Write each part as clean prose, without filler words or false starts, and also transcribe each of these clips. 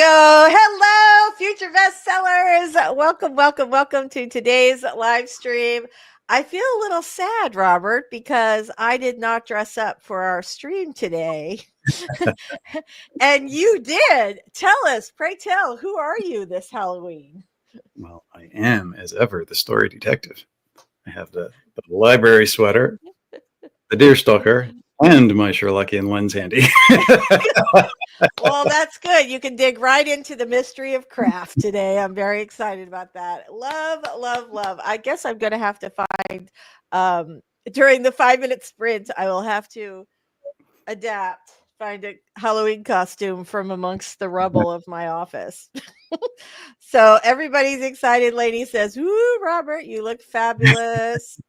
go. Hello, future bestsellers. Welcome to today's live stream. I feel a little sad, Robert, because I did not dress up for our stream today. And you did. Pray tell, who are you this Halloween? Well, I am, as ever, the story detective. I have the library sweater, the deerstalker, and my Sherlockian lens handy. Well, that's good. You can dig right into the mystery of craft today. I'm very excited about that. Love. I guess I'm going to have to find, during the 5-minute sprint, I will have to find a Halloween costume from amongst the rubble of my office. So everybody's excited. Lady says, "Woo, Robert, you look fabulous."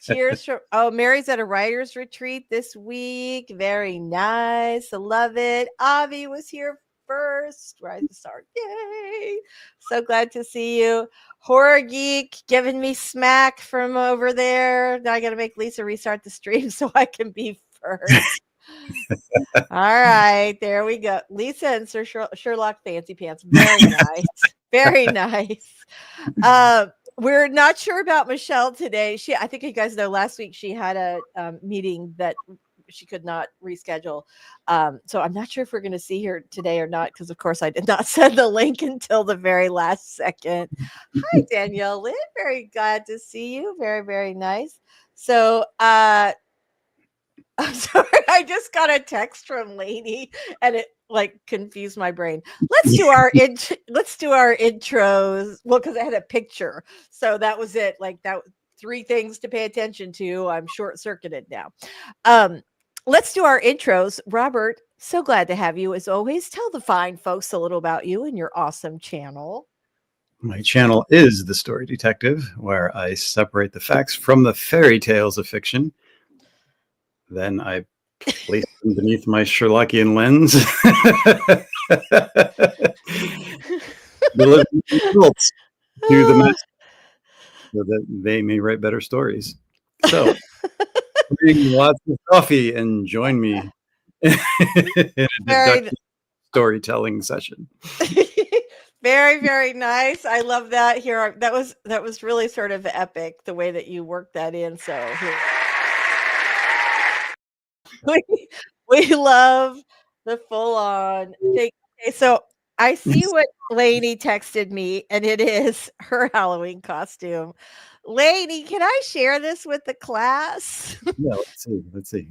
Cheers from Mary's at a writer's retreat this week. Very nice. I love it. Avi was here first. Rise the Star. Yay. So glad to see you. Horror Geek giving me smack from over there. Now I gotta make Lisa restart the stream so I can be first. All right, there we go. Lisa and Sir Sherlock Fancy Pants. Very nice. Very nice. We're not sure about Michelle today. I think you guys know last week she had a meeting that she could not reschedule. So I'm not sure if we're going to see her today or not, because of course I did not send the link until the very last second. Hi, Danielle Lynn. Very glad to see you. Very, very nice. So I'm sorry, I just got a text from Lainey and it like confused my brain. Let's do our intros. Well, because I had a picture. So that was it. Like that 3 things to pay attention to. I'm short-circuited now. Let's do our intros. Robert, so glad to have you as always. Tell the fine folks a little about you and your awesome channel. My channel is The Story Detective, where I separate the facts from the fairy tales of fiction. Then I place them beneath my Sherlockian lens. Deliver results to the master so that they may write better stories. So, bring lots of coffee and join me in a deductive storytelling session. Very, very nice. I love that. Here, that was really sort of epic the way that you worked that in. So here. We love the full on thing. Okay, so I see what Lainey texted me, and it is her Halloween costume. Lainey, can I share this with the class? Yeah, let's see. Let's see.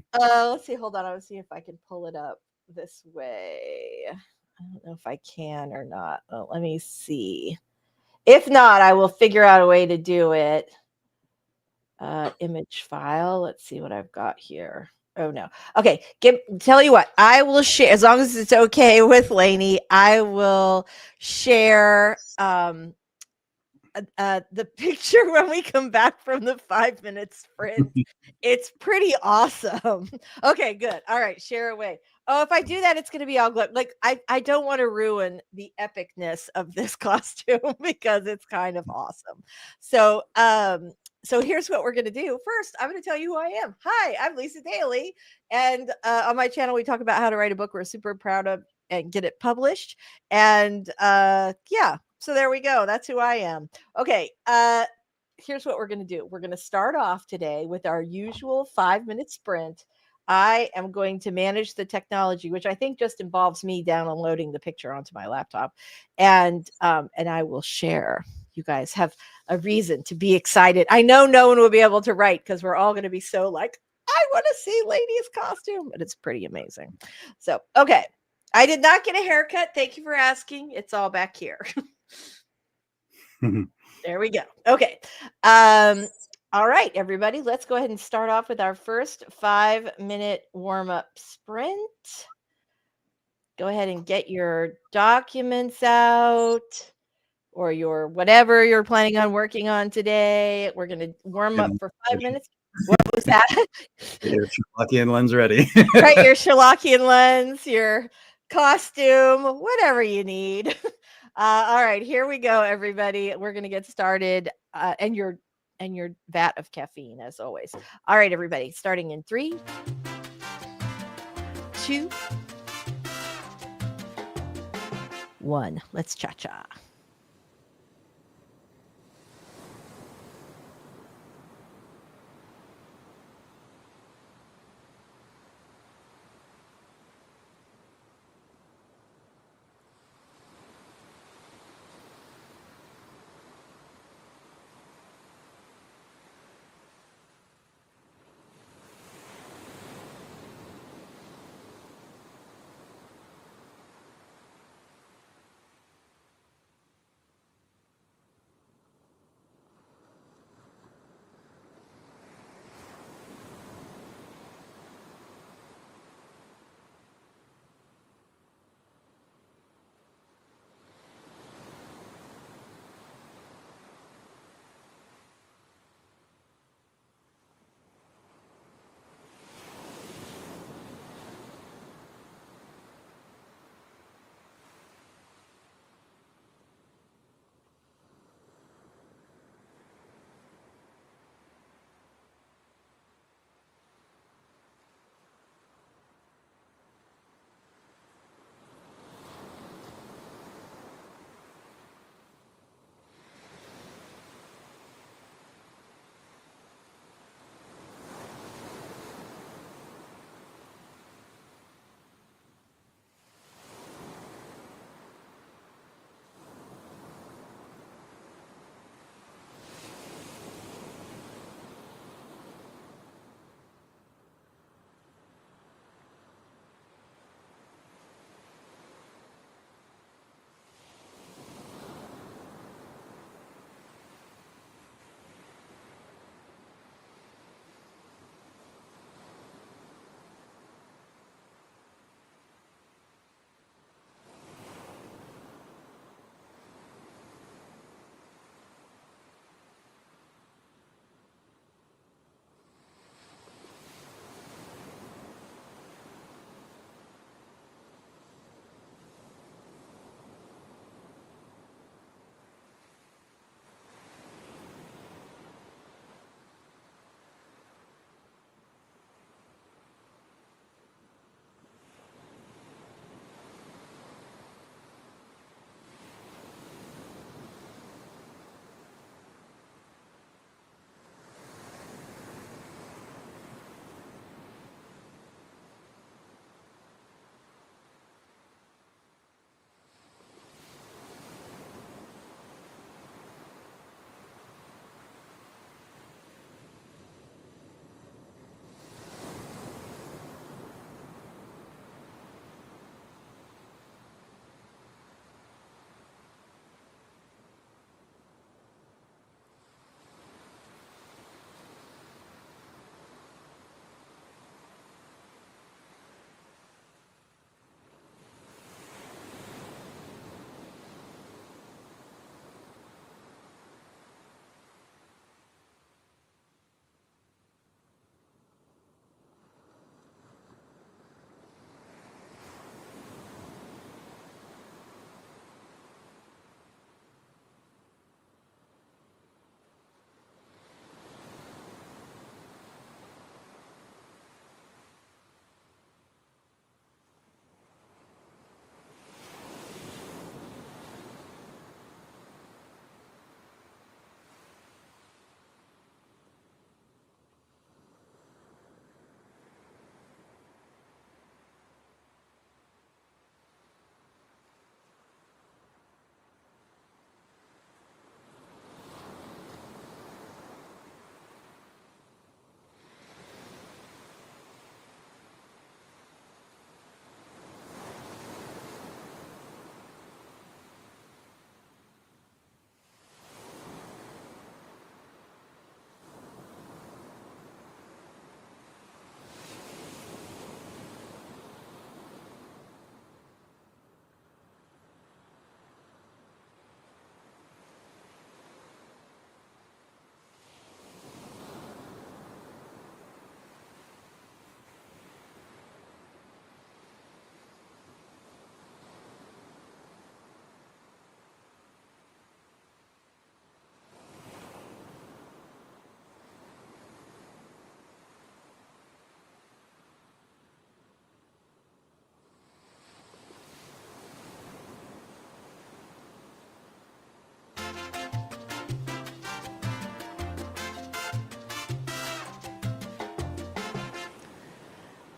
Hold on. I will see if I can pull it up this way. I don't know if I can or not. Oh, let me see. If not, I will figure out a way to do it. Image file. Let's see what I've got here. Oh no. Okay. Tell you what, I will share, as long as it's okay with Lainey, I will share the picture when we come back from the 5-minute sprint. It's pretty awesome. Okay, good. All right, share away. Oh, if I do that, it's going to be all good. Like I don't want to ruin the epicness of this costume because it's kind of awesome. So here's what we're going to do. First, I'm going to tell you who I am. Hi, I'm Lisa Daly, and on my channel we talk about how to write a book we're super proud of and get it published. And yeah, so there we go. That's who I am. Okay, here's what we're going to do. We're going to start off today with our usual 5-minute sprint. I am going to manage the technology, which I think just involves me downloading the picture onto my laptop, and I will share. You guys have a reason to be excited. I know no one will be able to write because we're all going to be so like, I want to see Lainey's costume, but it's pretty amazing. So, okay. I did not get a haircut. Thank you for asking. It's all back here. There we go. Okay. All right, everybody, let's go ahead and start off with our first 5-minute warm-up sprint. Go ahead and get your documents out or your whatever you're planning on working on today. We're going to warm up for 5 minutes. What was that? Your Sherlockian lens ready. Right, your Sherlockian lens, your costume, whatever you need. All right, here we go, everybody. We're going to get started. And your vat of caffeine, as always. All right, everybody, starting in 3, 2, one. Let's cha-cha.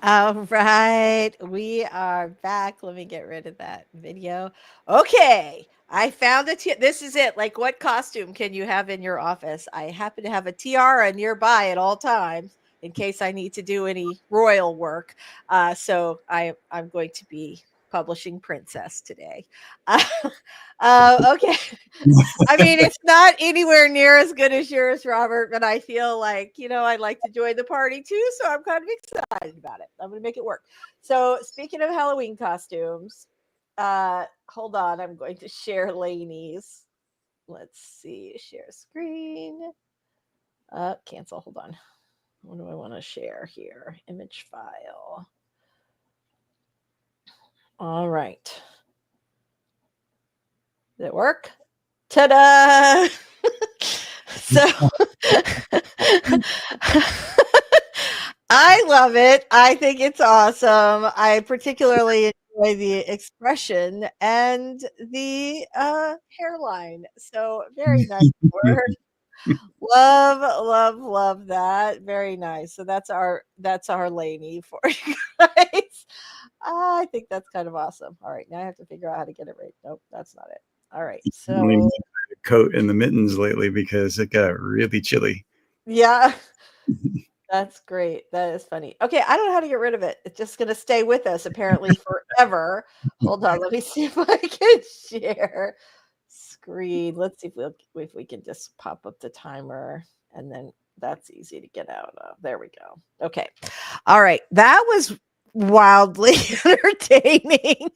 All right, we are back. Let me get rid of that video. Okay, I found a this is it. Like, what costume can you have in your office? I happen to have a tiara nearby at all times in case I need to do any royal work. So I'm going to be publishing princess today. Okay. I mean, it's not anywhere near as good as yours, Robert, but I feel like, I'd like to join the party too. So I'm kind of excited about it. I'm going to make it work. So, speaking of Halloween costumes, hold on. I'm going to share Lainey's. Let's see. Share screen. Cancel. Hold on. What do I want to share here? Image file. All right. Did it work? Ta-da! So I love it. I think it's awesome. I particularly enjoy the expression and the hairline. So very nice work. Love, love, love that. Very nice. So that's our Lainey for you guys. I think that's kind of awesome. All right, now I have to figure out how to get it right. Nope, that's not it. All right, so Coat and the mittens lately because it got really chilly. yeah. That's great. That is funny. Okay, I don't know how to get rid of it. It's just gonna stay with us apparently forever. Hold on, let me see if I can share screen. Let's see if we can just pop up the timer, and then that's easy to get out of. There we go. Okay. All right. That was wildly entertaining.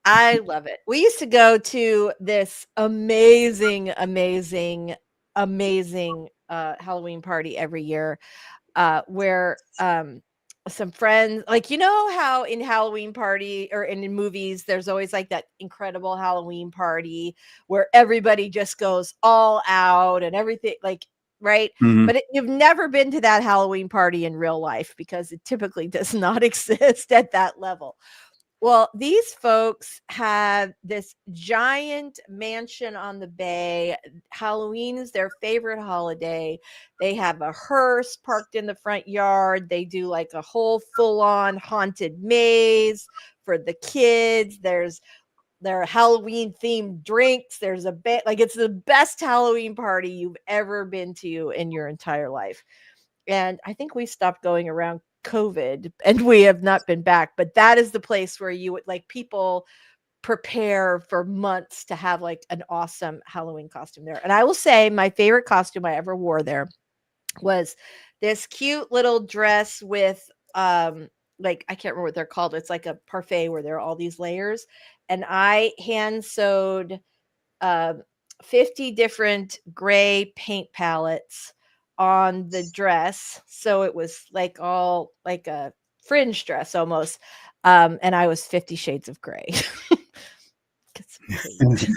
I love it. We used to go to this amazing, amazing, amazing Halloween party every year where some friends, like, how in Halloween party or in movies there's always like that incredible Halloween party where everybody just goes all out and everything, like, right? Mhm. But you've never been to that Halloween party in real life because it typically does not exist at that level. Well, these folks have this giant mansion on the bay. Halloween is their favorite holiday. They have a hearse parked in the front yard. They do like a whole full-on haunted maze for the kids. There's their Halloween themed drinks. There's like, it's the best Halloween party you've ever been to in your entire life. And I think we stopped going around COVID and we have not been back, but that is the place where you would, like, people prepare for months to have like an awesome Halloween costume there. And I will say my favorite costume I ever wore there was this cute little dress with like, I can't remember what they're called. It's like a parfait where there are all these layers, and I hand sewed uh, 50 different gray paint palettes on the dress. So it was like all like a fringe dress almost. And I was 50 shades of gray. Get some paint.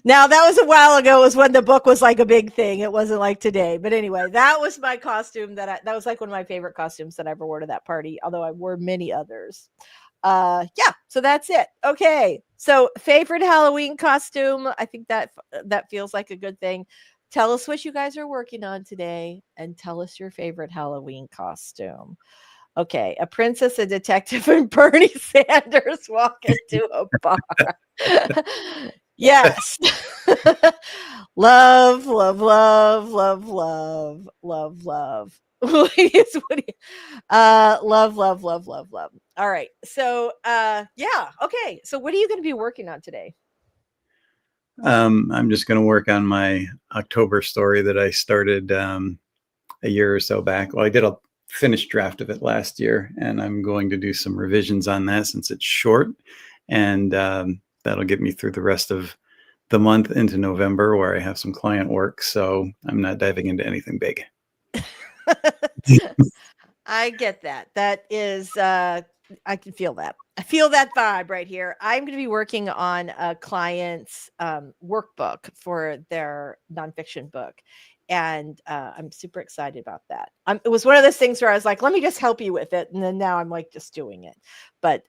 Now, that was a while ago. It was when the book was like a big thing. It wasn't like today. But anyway, that was my costume that was like one of my favorite costumes that I ever wore to that party, although I wore many others. Yeah, so that's it. Okay, so favorite Halloween costume, I think that feels like a good thing. Tell us what you guys are working on today and tell us your favorite Halloween costume. Okay, a princess, a detective, and Bernie Sanders walk into a bar. Yes. Love, love, love, love, love, love, love. Ladies, what do you love, love, love, love, love. All right. So yeah, okay. So what are you going to be working on today? I'm just going to work on my October story that I started a year or so back. Well, I did a finished draft of it last year, and I'm going to do some revisions on that since it's short, and that'll get me through the rest of the month into November, where I have some client work. So I'm not diving into anything big. I get that. That is I can feel that. I feel that vibe right here. I'm going to be working on a client's workbook for their nonfiction book. And I'm super excited about that. It was one of those things where I was like, let me just help you with it. And then now I'm like just doing it. But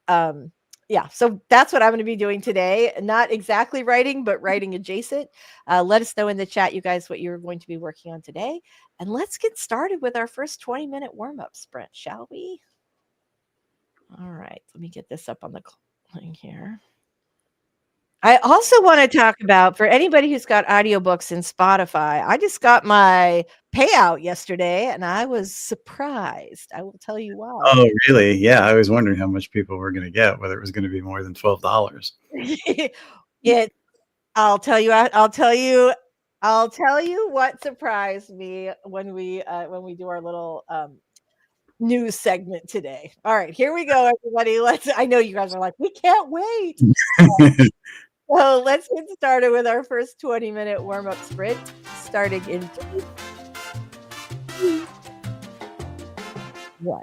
yeah, so that's what I'm going to be doing today. Not exactly writing, but writing adjacent. Let us know in the chat, you guys, what you're going to be working on today. And let's get started with our first 20-minute warm-up sprint, shall we? All right, let me get this up on the thing here. I also want to talk about for anybody who's got audiobooks in Spotify. I just got my payout yesterday and I was surprised. I will tell you why. Oh, really? Yeah, I was wondering how much people were going to get, whether it was going to be more than $12. It I'll tell you I'll tell you what surprised me when we do our little news segment today. All right, here we go, everybody. I know you guys are like, we can't wait. So let's get started with our first 20-minute warm-up sprint, starting in 3, 2, 1.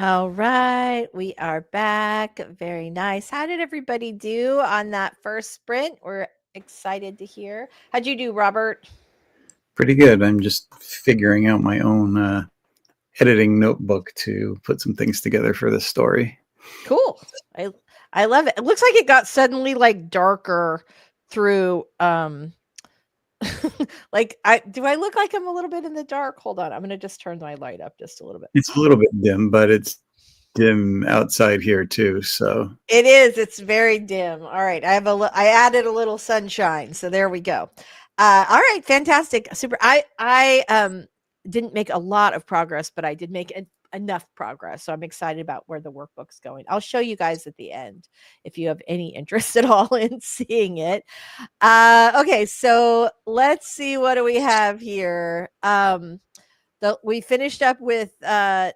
All right, we are back. Very nice. How did everybody do on that first sprint? We're excited to hear. How'd you do, Robert? Pretty good. I'm just figuring out my own editing notebook to put some things together for this story. Cool. I love it. It looks like it got suddenly like darker through like I look like I'm a little bit in the dark? Hold on. I'm going to just turn my light up just a little bit. It's a little bit dim, but it's dim outside here too. So It is. It's very dim. All right. I added a little sunshine. So there we go. All right. Fantastic. Super. I didn't make a lot of progress, but I did make enough progress. So I'm excited about where the workbook's going. I'll show you guys at the end if you have any interest at all in seeing it. Okay. So let's see. What do we have here? We finished up with a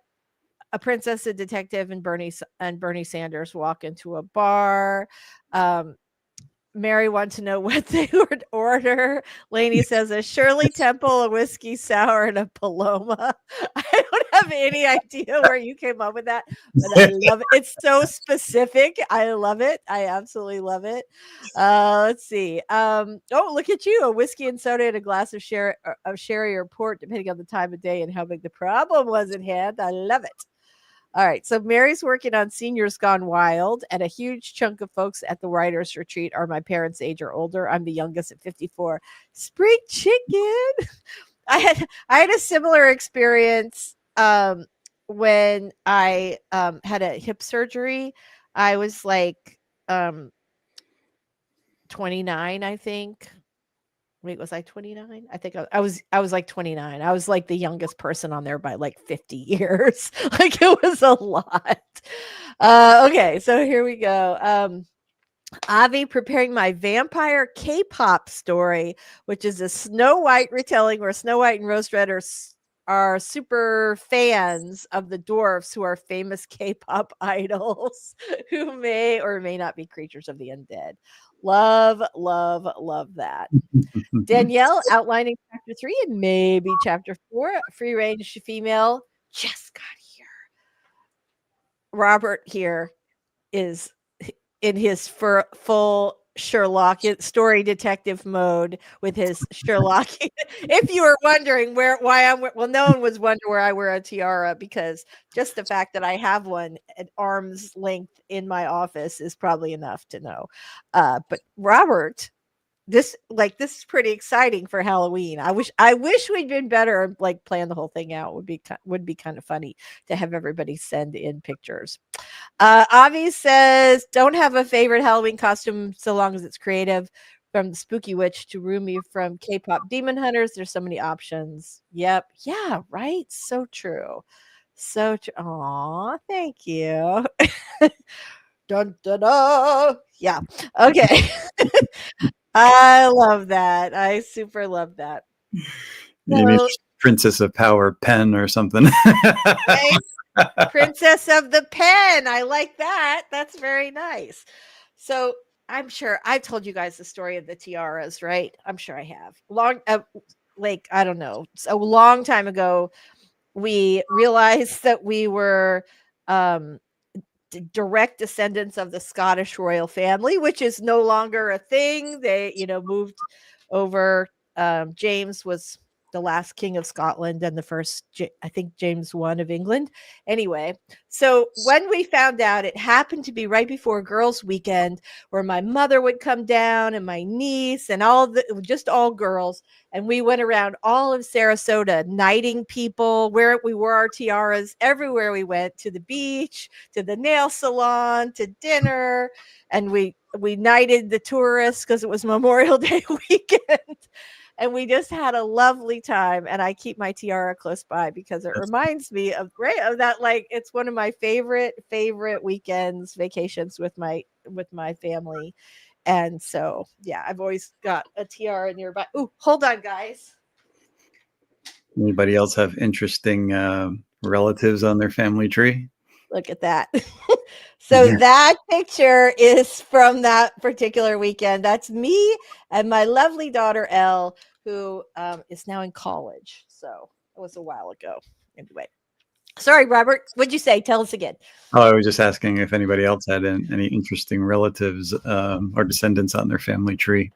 princess, a detective, and Bernie Sanders walk into a bar. Mary wants to know what they would order. Lainey says a Shirley Temple, a whiskey sour, and a Paloma. I don't have any idea where you came up with that, but I love it. It's so specific. I love it. I absolutely love it. Let's see. Oh, look at you. A whiskey and soda and a glass of sherry or port, depending on the time of day and how big the problem was at hand. I love it. All right. So Mary's working on Seniors Gone Wild, and a huge chunk of folks at the writers' retreat are my parents' age or older. I'm the youngest at 54. Spring chicken. I had a similar experience when I had a hip surgery. I was like 29, I think. Wait, was I 29? I think I was like 29. I was like the youngest person on there by like 50 years. Like it was a lot. Okay, so here we go. Avi preparing my vampire K-pop story, which is a Snow White retelling where Snow White and Rose Red are super fans of the dwarfs who are famous K-pop idols who may or may not be creatures of the undead. Love, love, love that. Danielle outlining chapter 3 and maybe chapter 4. Free range female just got here. Robert here is in his full Sherlock story detective mode with his Sherlock. If you were wondering no one was wondering where I wear a tiara, because just the fact that I have one at arm's length in my office is probably enough to know. But Robert, this is pretty exciting for Halloween. I wish we'd been better, like plan the whole thing out. Would be kind of funny to have everybody send in pictures. Avi says, don't have a favorite Halloween costume so long as it's creative. From the Spooky Witch to Rumi from K-pop Demon Hunters, there's so many options. Yep. Yeah, right. So true. So true. Aw, thank you. Dun, dun, dun. Yeah. Okay. I love that. I super love that. Maybe Princess of Power pen or something. Right? Princess of the Pen. I like that. That's very nice. So I'm sure I've told you guys the story of the tiaras, right? I'm sure I have. I don't know. A long time ago, we realized that we were direct descendants of the Scottish royal family, which is no longer a thing. They, moved over. James was the last king of Scotland and the first, I think, James I of England. Anyway, so when we found out, it happened to be right before girls' weekend, where my mother would come down and my niece and just all girls. And we went around all of Sarasota, knighting people where we wore our tiaras everywhere we went, to the beach, to the nail salon, to dinner. And we knighted the tourists because it was Memorial Day weekend. And we just had a lovely time. And I keep my tiara close by because it reminds me of that. Like, it's one of my favorite weekends, vacations with my family. And so, yeah, I've always got a tiara nearby. Ooh, hold on, guys. Anybody else have interesting relatives on their family tree? Look at that. So that picture is from that particular weekend. That's me and my lovely daughter, Elle, who is now in college. So it was a while ago. Anyway. Sorry, Robert. What'd you say? Tell us again. Oh, I was just asking if anybody else had any interesting relatives or descendants on their family tree.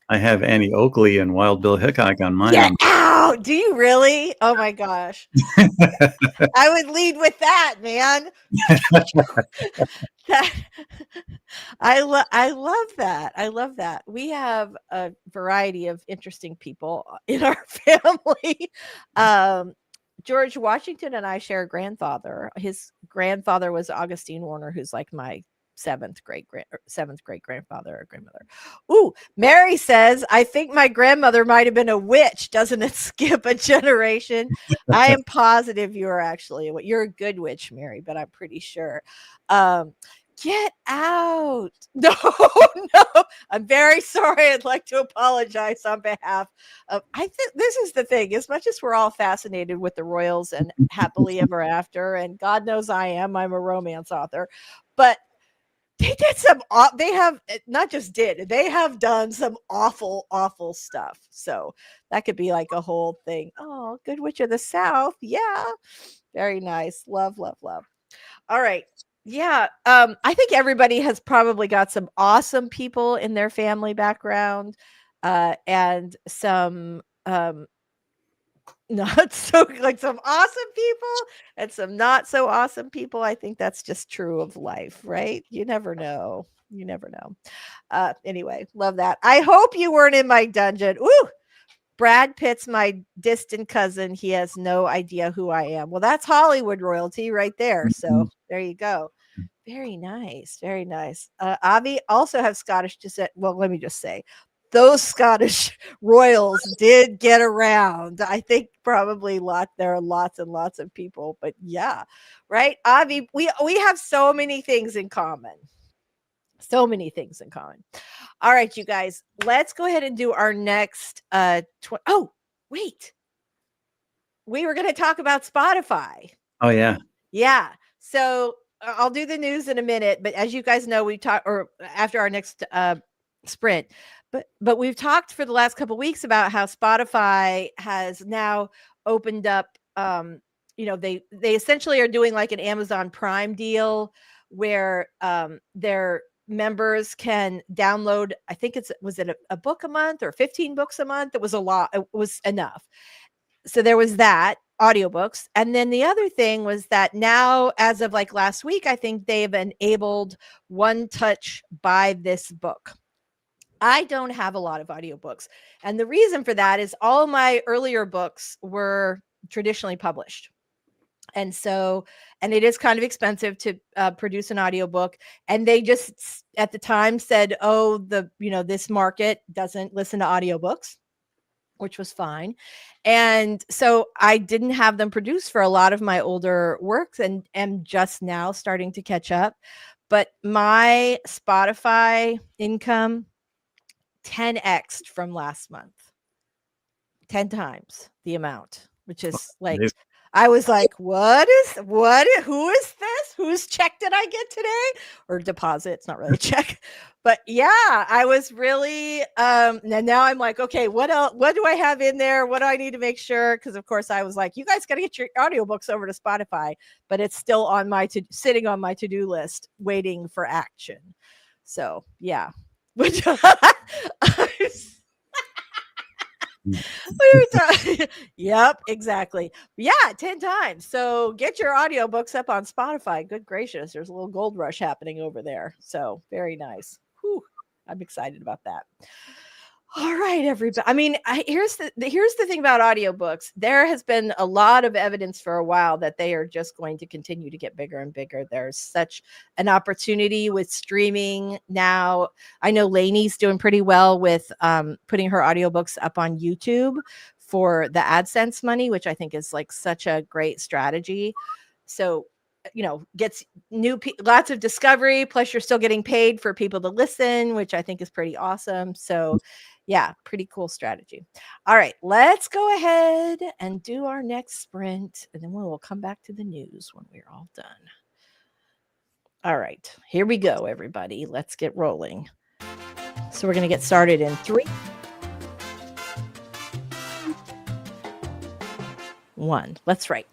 I have Annie Oakley and Wild Bill Hickok on mine. Get out! Do you really? Oh my gosh! I would lead with that, man. I love that. I love that. We have a variety of interesting people in our family. George Washington and I share a grandfather. His grandfather was Augustine Warner, who's like my seventh great grandfather or grandmother. Ooh, Mary says, I think my grandmother might have been a witch. Doesn't it skip a generation? I am positive you're a good witch, Mary, but I'm pretty sure. Get out. No, no. I'm very sorry. I'd like to apologize on behalf of, I think this is the thing. As much as we're all fascinated with the royals and happily ever after, and God knows I'm a romance author, but they have done some awful stuff. So that could be like a whole thing. Oh, Good Witch of the South. Yeah. Very nice. Love. All right. Yeah. I think everybody has probably got some awesome people in their family background, and some not so like some awesome people and some not so awesome people. I think that's just true of life, right? You never know. Anyway, love that. I hope you weren't in my dungeon. Ooh, Brad Pitt's my distant cousin. He has no idea who I am. Well, that's Hollywood royalty right there. So there you go. Very nice. Very nice. Avi also have Scottish descent. Well, let me just say, those Scottish royals did get around. I think probably there are lots and lots of people, but yeah, right. Avi, we have so many things in common. So many things in common. All right, you guys, let's go ahead and do our next oh, wait. We were going to talk about Spotify. Oh yeah. Yeah. So I'll do the news in a minute, but as you guys know, we talk or after our next sprint, but we've talked for the last couple of weeks about how Spotify has now opened up they essentially are doing like an Amazon Prime deal where their members can download, I think was it a book a month or 15 books a month? It was a lot. It was enough. So there was that, audiobooks. And then the other thing was that now, as of like last week, I think they've enabled One Touch Buy This Book. I don't have a lot of audiobooks. And the reason for that is all my earlier books were traditionally published. And so, and it is kind of expensive to produce an audiobook. And they just at the time said, oh, this market doesn't listen to audiobooks, which was fine. And so I didn't have them produced for a lot of my older works and am just now starting to catch up. But my Spotify income 10x'd from last month, 10 times the amount, which is like, I was like, who is this? Whose check did I get today? Or deposit? It's not really a check. But yeah, I was really, and now I'm like, okay, what else? What do I have in there? What do I need to make sure? Because of course I was like, you guys got to get your audiobooks over to Spotify, but it's still on sitting on my to-do list, waiting for action. So yeah, which yep, exactly. Yeah, 10 times. So get your audiobooks up on Spotify. Good gracious, there's a little gold rush happening over there. So very nice. Whew, I'm excited about that. All right, everybody. I mean, here's the thing about audiobooks. There has been a lot of evidence for a while that they are just going to continue to get bigger and bigger. There's such an opportunity with streaming now. I know Lainey's doing pretty well with putting her audiobooks up on YouTube for the AdSense money, which I think is like such a great strategy. So, gets lots of discovery, plus you're still getting paid for people to listen, which I think is pretty awesome. So yeah, pretty cool strategy. All right, let's go ahead and do our next sprint, and then we'll come back to the news when we're all done. All right, here we go, everybody. Let's get rolling. So we're going to get started in 3, 1. Let's write.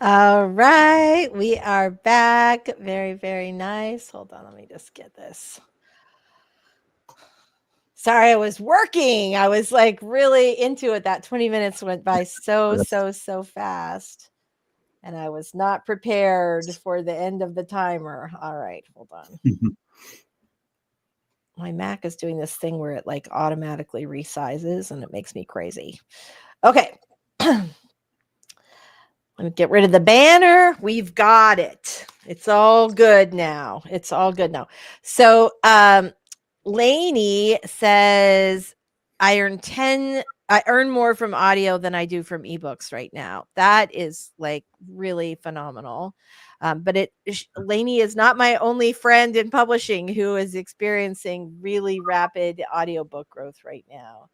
All right, we are back. Very, very nice. Hold on, let me just get this. Sorry, I was working. I was like really into it. That 20 minutes went by so fast. And I was not prepared for the end of the timer. All right, hold on. My Mac is doing this thing where it like automatically resizes and it makes me crazy. Okay. Let me get rid of the banner. We've got it. It's all good now. It's all good now. So Lainey says I earn more from audio than I do from ebooks right now. That is like really phenomenal. But Lainey is not my only friend in publishing who is experiencing really rapid audiobook growth right now.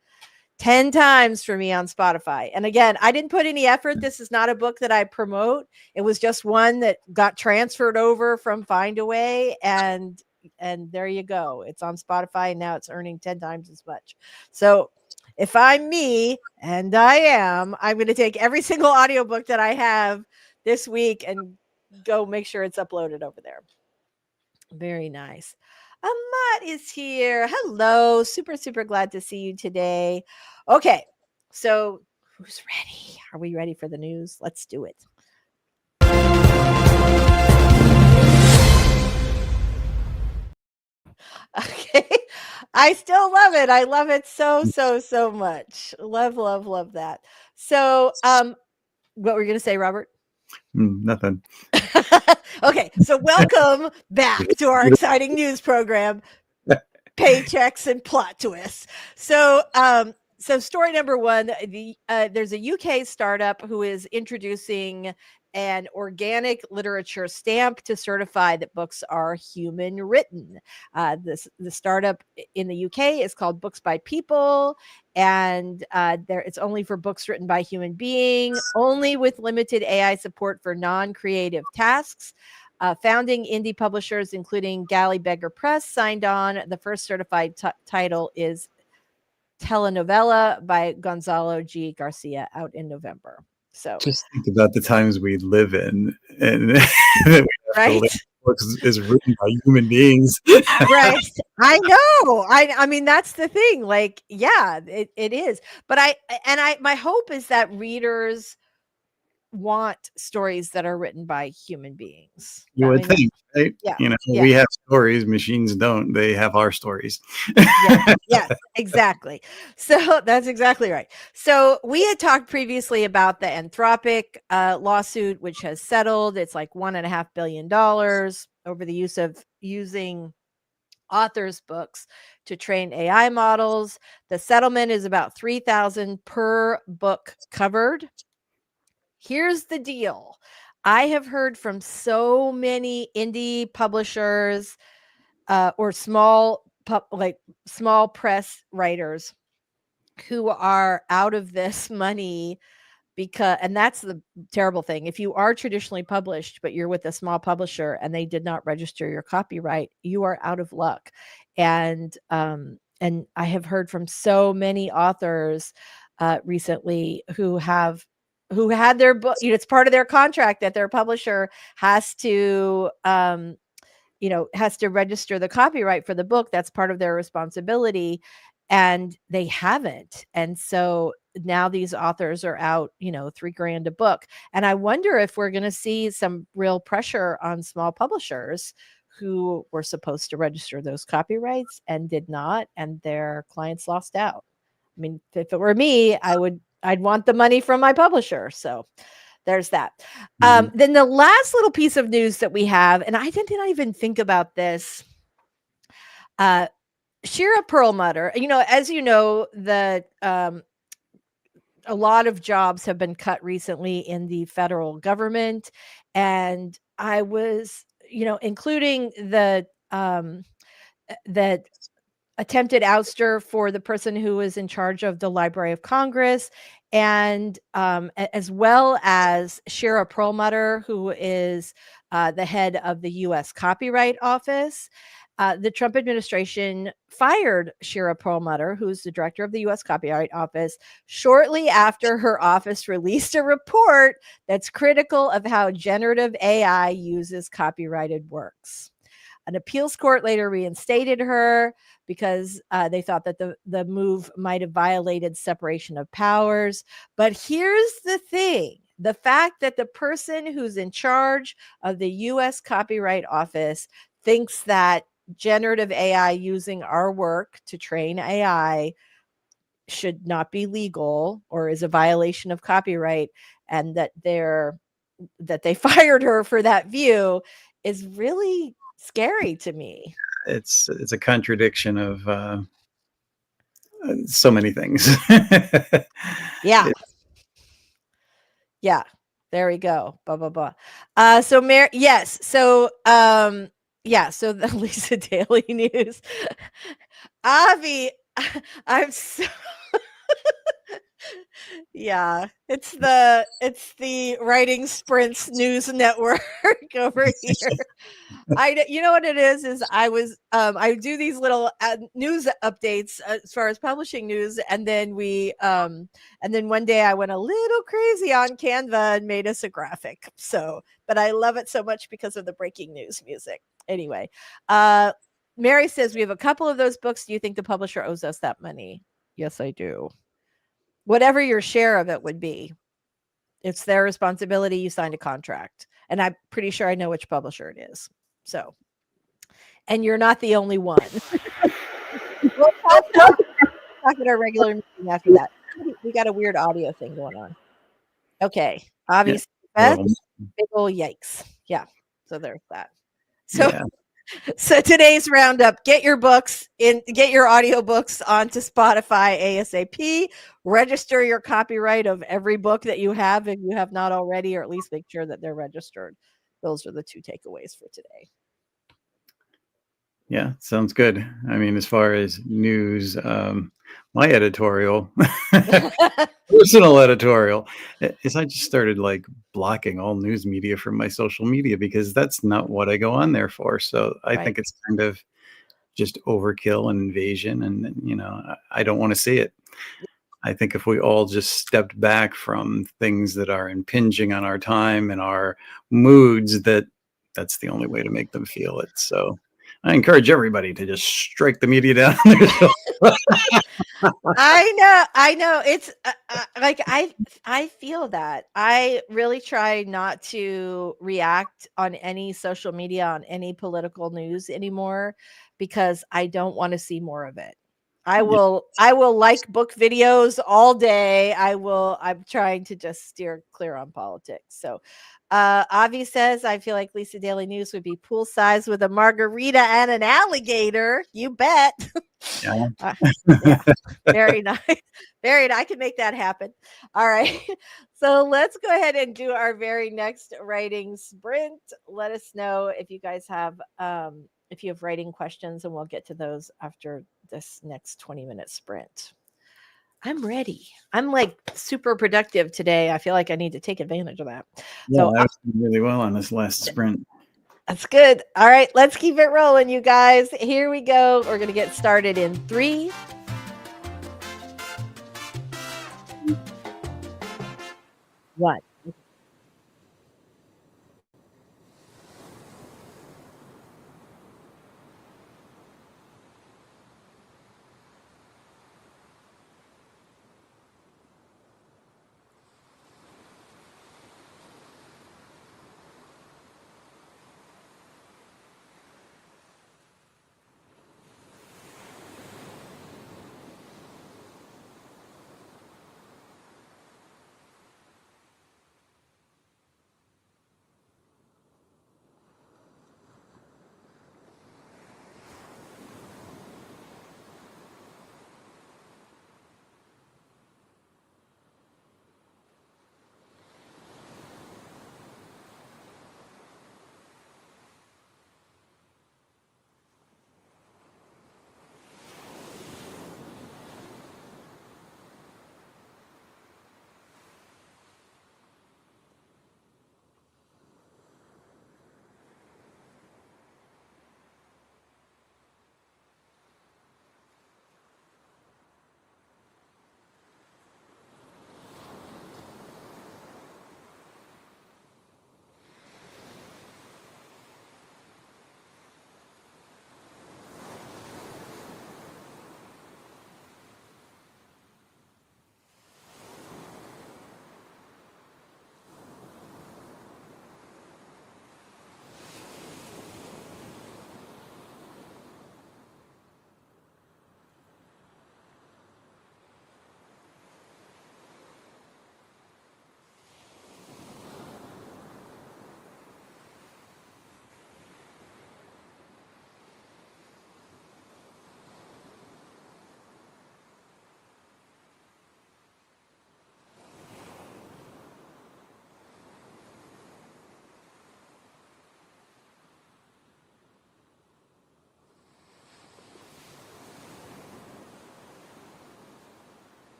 10 times for me on Spotify. And again, I didn't put any effort. This is not a book that I promote. It was just one that got transferred over from Findaway, and there you go. It's on Spotify and now it's earning 10 times as much. So if I'm me, and I'm going to take every single audiobook that I have this week and go make sure it's uploaded over there. Very nice. Amat is here. Hello. Super, super glad to see you today. Okay. So who's ready? Are we ready for the news? Let's do it. Okay. I still love it. I love it so much. Love that. So, what were you going to say, Robert? Nothing. Okay. So welcome back to our exciting news program, Paychecks and Plot Twists. So, so story number one, there's a UK startup who is introducing an organic literature stamp to certify that books are human written. The startup in the UK is called Books by People, and it's only for books written by human beings, only with limited AI support for non-creative tasks. Founding indie publishers, including Galley Beggar Press, signed on. The first certified title is Telenovela by Gonzalo G. Garcia, out in November. So just think about the times we live in, and right, books is written by human beings. Right. I know. I mean, that's the thing. Like, yeah, it is. But my hope is that readers want stories that are written by human beings. You would think, right? Yeah. We have stories, machines don't. They have our stories. Yes, exactly. So that's exactly right. So we had talked previously about the Anthropic lawsuit, which has settled. It's like $1.5 billion over the using authors' books to train AI models. The settlement is about $3,000 per book covered. Here's the deal. I have heard from so many indie publishers or small press writers who are out of this money and that's the terrible thing. If you are traditionally published, but you're with a small publisher and they did not register your copyright, you are out of luck. And I have heard from so many authors recently who had their book, it's part of their contract that their publisher has to register the copyright for the book. That's part of their responsibility, and they haven't. And so now these authors are out, $3,000 a book. And I wonder if we're going to see some real pressure on small publishers who were supposed to register those copyrights and did not, and their clients lost out. I mean, if it were me, I'd want the money from my publisher. So there's that. Then the last little piece of news that we have, and I did not even think about this. Shira Perlmutter, as you know, a lot of jobs have been cut recently in the federal government. And I was, including the attempted ouster for the person who was in charge of the Library of Congress, and as well as Shira Perlmutter, who is the head of the U.S. Copyright Office. the Trump administration fired Shira Perlmutter, who's the director of the U.S. Copyright Office, shortly after her office released a report that's critical of how generative AI uses copyrighted works. An appeals court later reinstated her because they thought that the move might have violated separation of powers. But here's the thing. The fact that the person who's in charge of the U.S. Copyright Office thinks that generative AI using our work to train AI should not be legal or is a violation of copyright, and that they fired her for that view is really scary to me. It's a contradiction of so many things. Yeah. Yeah. There we go. Blah blah blah. So yes. So yeah, so the Lisa Daily News. Avi, I'm so yeah, it's the Writing Sprints News Network over here. You know what it is I do these little news updates as far as publishing news, and then one day I went a little crazy on Canva and made us a graphic. So, but I love it so much because of the breaking news music. Anyway, Mary says we have a couple of those books. Do you think the publisher owes us that money? Yes, I do. Whatever your share of it would be, it's their responsibility. You signed a contract, and I'm pretty sure I know which publisher it is. So, and you're not the only one. We'll talk at our regular meeting after that. We got a weird audio thing going on. Okay, obviously, Well, big old yikes. Yeah, so there's that. So, yeah. so today's roundup: get your audiobooks onto Spotify ASAP. Register your copyright of every book that you have if you have not already, or at least make sure that they're registered. Those are the two takeaways for today. Yeah, sounds good. I mean, as far as news, my editorial, personal editorial, is I just started like blocking all news media from my social media because that's not what I go on there for. So I think it's kind of just overkill and invasion, and I don't want to see it. I think if we all just stepped back from things that are impinging on our time and our moods, that's the only way to make them feel it. So I encourage everybody to just strike the media down. I know. It's like I feel that. I really try not to react on any social media on any political news anymore because I don't want to see more of it. I will like book videos all day. I'm trying to just steer clear on politics. So Avi says, I feel like Lisa Daily News would be poolside with a margarita and an alligator. You bet. Yeah. Yeah. Very nice. Very nice. I can make that happen. All right. So let's go ahead and do our very next writing sprint. Let us know if you guys have if you have writing questions, and we'll get to those after this next 20-minute sprint. I'm ready. I'm like super productive today. I feel like I need to take advantage of that. Yeah, I was doing really well on this last sprint. That's good. All right, let's keep it rolling, you guys. Here we go. We're going to get started in 3, 1.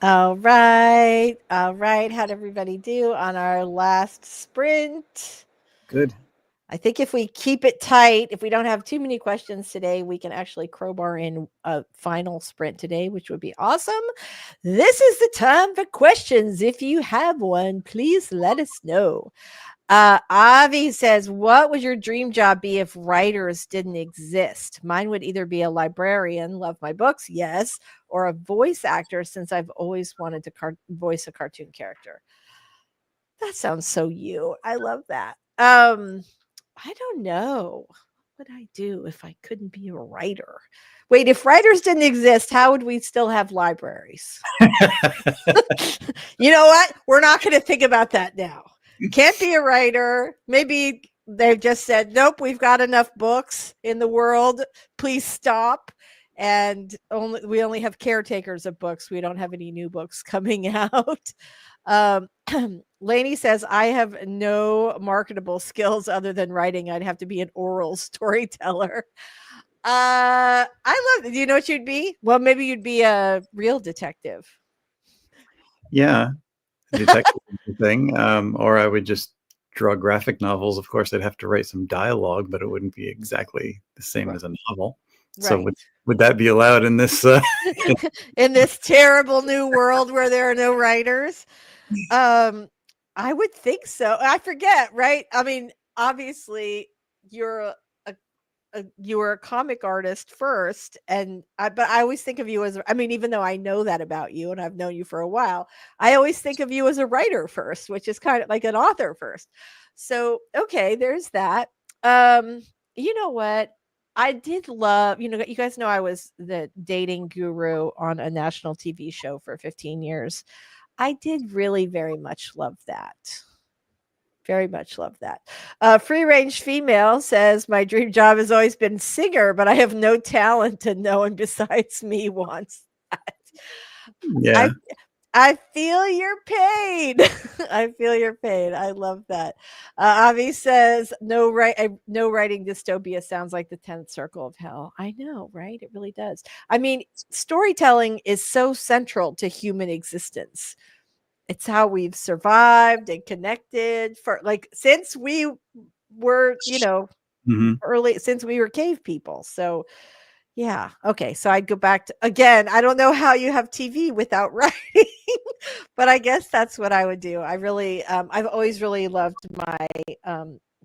All right. All right. How'd everybody do on our last sprint? Good. I think if we keep it tight, if we don't have too many questions today, we can actually crowbar in a final sprint today, which would be awesome. This is the time for questions. If you have one, please let us know. Avi says, what would your dream job be if writers didn't exist? Mine would either be a librarian, love my books, yes, or a voice actor, since I've always wanted to voice a cartoon character. That sounds so you. I love that. I don't know. What would I do if I couldn't be a writer? Wait, if writers didn't exist, how would we still have libraries? You know what? We're not going to think about that now. Can't be a writer. Maybe they've just said, nope, we've got enough books in the world. Please stop. And we only have caretakers of books. We don't have any new books coming out. Lainey says, I have no marketable skills other than writing. I'd have to be an oral storyteller. I love it. Do you know what you'd be? Well, maybe you'd be a real detective. Yeah, detective thing. Or I would just draw graphic novels. Of course, I'd have to write some dialogue, but it wouldn't be exactly the same as a novel. Right. So would that be allowed in this in this terrible new world where there are no writers? I would think so. I forget, right? I mean, obviously you're you were a comic artist first, but I always think of you as, I mean, even though I know that about you and I've known you for a while, I always think of you as a writer first, which is kind of like an author first. So, okay, there's that. You know what? I did love, you guys know I was the dating guru on a national TV show for 15 years. I did really very much love that. Very much love that. Free range female says, my dream job has always been singer, but I have no talent and no one besides me wants that. Yeah. I feel your pain. I feel your pain. I love that. Avi says, no writing dystopia sounds like the 10th circle of hell. I know, right? It really does. I mean, storytelling is so central to human existence. It's how we've survived and connected for since we were, early, since we were cave people. So yeah. Okay. So I'd go back to, again, I don't know how you have TV without writing, but I guess that's what I would do. I really, I've always really loved my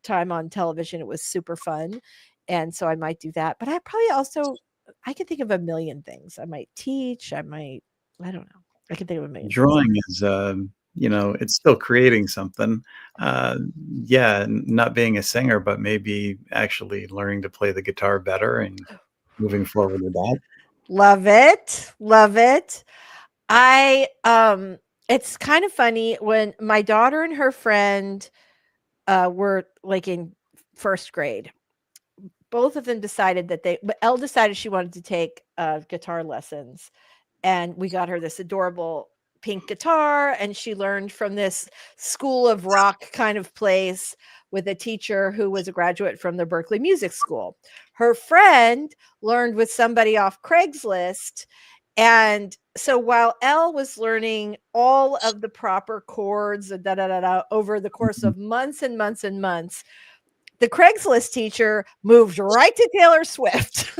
time on television. It was super fun. And so I might do that, but I probably also, I can think of a million things. I might teach. I don't know. I can think of a million. Drawing is, it's still creating something. Yeah, not being a singer, but maybe actually learning to play the guitar better and moving forward with that. Love it. Love it. It's kind of funny when my daughter and her friend were like in first grade. Both of them decided that Elle decided she wanted to take guitar lessons, and we got her this adorable pink guitar, and she learned from this School of Rock kind of place with a teacher who was a graduate from the Berklee Music School. Her friend learned with somebody off Craigslist. And so while Elle was learning all of the proper chords over the course of months and months and months, the Craigslist teacher moved right to Taylor Swift.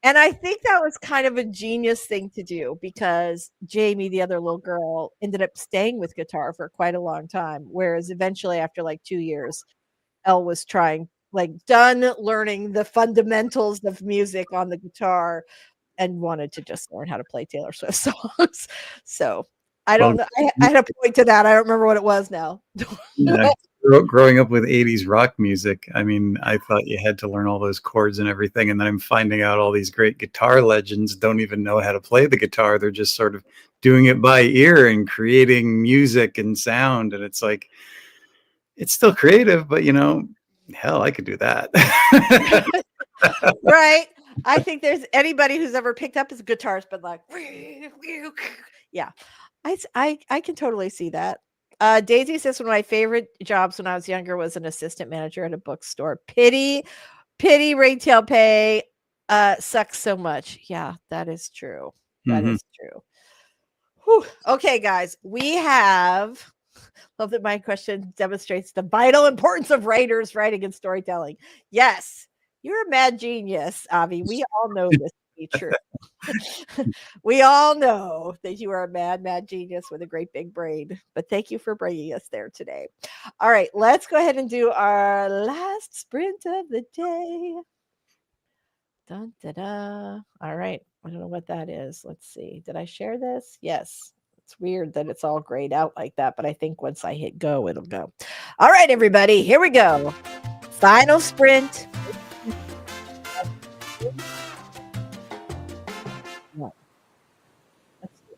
And I think that was kind of a genius thing to do, because Jamie, the other little girl, ended up staying with guitar for quite a long time. Whereas eventually, after like 2 years, Elle was done learning the fundamentals of music on the guitar and wanted to just learn how to play Taylor Swift songs. So I don't know. I had a point to that. I don't remember what it was now. Yeah. Growing up with 80s rock music, I mean, I thought you had to learn all those chords and everything. And then I'm finding out all these great guitar legends don't even know how to play the guitar. They're just sort of doing it by ear and creating music and sound. And it's like, it's still creative, but hell, I could do that. Right. I think there's anybody who's ever picked up his guitars, but like, yeah, I can totally see that. Daisy says, one of my favorite jobs when I was younger was an assistant manager at a bookstore. Pity retail pay sucks so much. Yeah, that is true. That is true. Whew. Okay, guys, we have. Love that my question demonstrates the vital importance of writers, writing, and storytelling. Yes, you're a mad genius, Avi. We all know this to be true. We all know that you are a mad, mad genius with a great big brain. But thank you for bringing us there today. All right, let's go ahead and do our last sprint of the day. Dun, da, da. All right. I don't know what that is. Let's see. Did I share this? Yes. It's weird that it's all grayed out like that, but I think once I hit go, it'll go. All right, everybody, here we go. Final sprint. What? Let's see.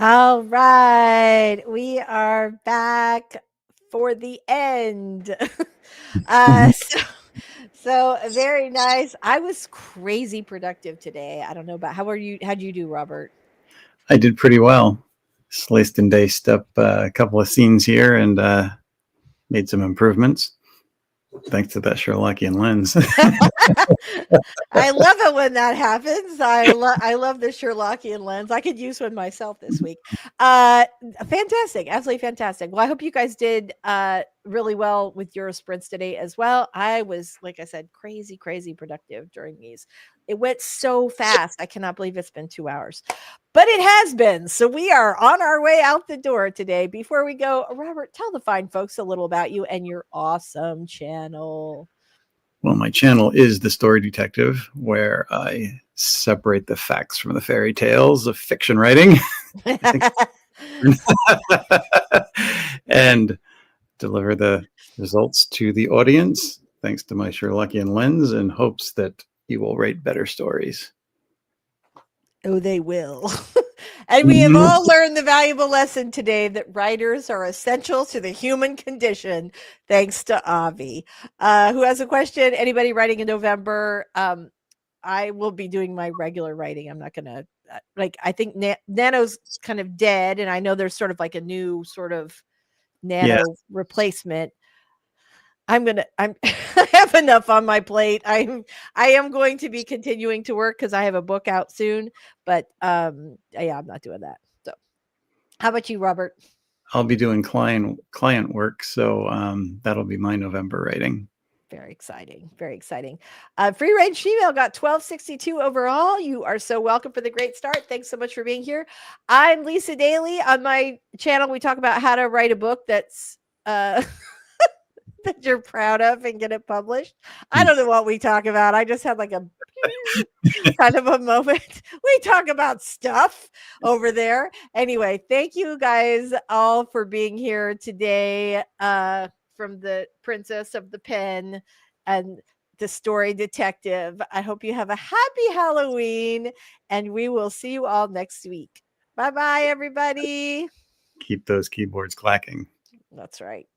All right, we are back for the end. So very nice. I was crazy productive today. I don't know about how are you? How'd you do, Robert? I did pretty well. Sliced and diced up a couple of scenes here and made some improvements. Thanks to that Sherlockian lens. I love it when that happens. I love the Sherlockian lens. I could use one myself this week. Fantastic, absolutely fantastic. Well, I hope you guys did really well with your sprints today as well. I was, like I said, crazy productive during these. It went so fast. I cannot believe it's been 2 hours. But it has been. So we are on our way out the door today. Before we go, Robert, tell the fine folks a little about you and your awesome channel. Well, my channel is The Story Detective, where I separate the facts from the fairy tales of fiction writing and deliver the results to the audience, thanks to my Sherlockian lens, in hopes that you will write better stories. Oh, they will. And we have all learned the valuable lesson today that writers are essential to the human condition, thanks to Avi. Who has a question? Anybody writing in November? I will be doing my regular writing. I'm not going to, I think Nano's kind of dead. And I know there's sort of like a new sort of Nano replacement. I have enough on my plate. I am going to be continuing to work because I have a book out soon, but yeah, I'm not doing that. So how about you, Robert? I'll be doing client work, so that'll be my November writing. Very exciting. Very exciting. Free range female got 1262 overall. You are so welcome for the great start. Thanks so much for being here. I'm Lisa Daly. On my channel, we talk about how to write a book that's that you're proud of and get it published. I don't know what we talk about. I just had like a kind of a moment. We talk about stuff over there. Anyway, thank you guys all for being here today. From the Princess of the Pen and the Story Detective. I hope you have a happy Halloween, and we will see you all next week. Bye-bye, everybody. Keep those keyboards clacking. That's right.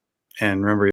And remember,